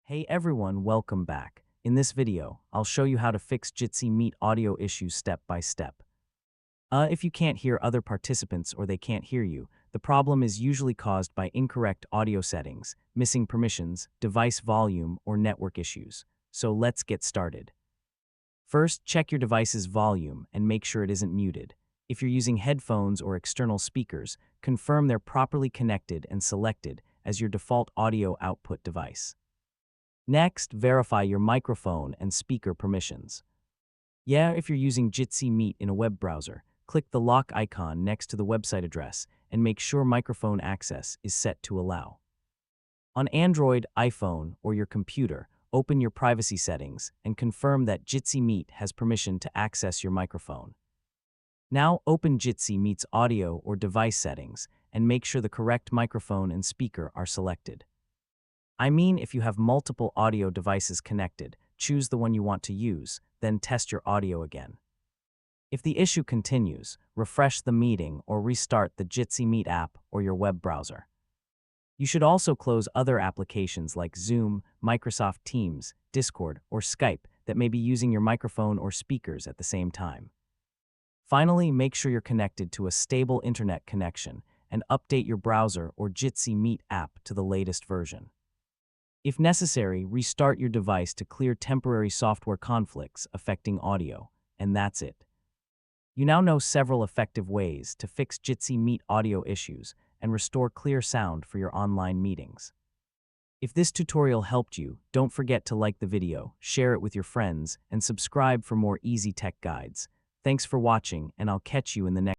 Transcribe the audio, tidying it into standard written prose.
Hey everyone, welcome back. In this video, I'll show you how to fix Jitsi Meet audio issues step by step. If you can't hear other participants or they can't hear you, the problem is usually caused by incorrect audio settings, missing permissions, device volume, or network issues. So let's get started. First, check your device's volume and make sure it isn't muted. If you're using headphones or external speakers, confirm they're properly connected and selected as your default audio output device. Next, verify your microphone and speaker permissions. If you're using Jitsi Meet in a web browser, click the lock icon next to the website address and make sure microphone access is set to allow. On Android, iPhone, or your computer, open your privacy settings and confirm that Jitsi Meet has permission to access your microphone. Now open Jitsi Meet's audio or device settings and make sure the correct microphone and speaker are selected. If you have multiple audio devices connected, choose the one you want to use, then test your audio again. If the issue continues, refresh the meeting or restart the Jitsi Meet app or your web browser. You should also close other applications like Zoom, Microsoft Teams, Discord, or Skype that may be using your microphone or speakers at the same time. Finally, make sure you're connected to a stable internet connection and update your browser or Jitsi Meet app to the latest version. If necessary, restart your device to clear temporary software conflicts affecting audio, and that's it. You now know several effective ways to fix Jitsi Meet audio issues and restore clear sound for your online meetings. If this tutorial helped you, don't forget to like the video, share it with your friends, and subscribe for more easy tech guides. Thanks for watching, and I'll catch you in the next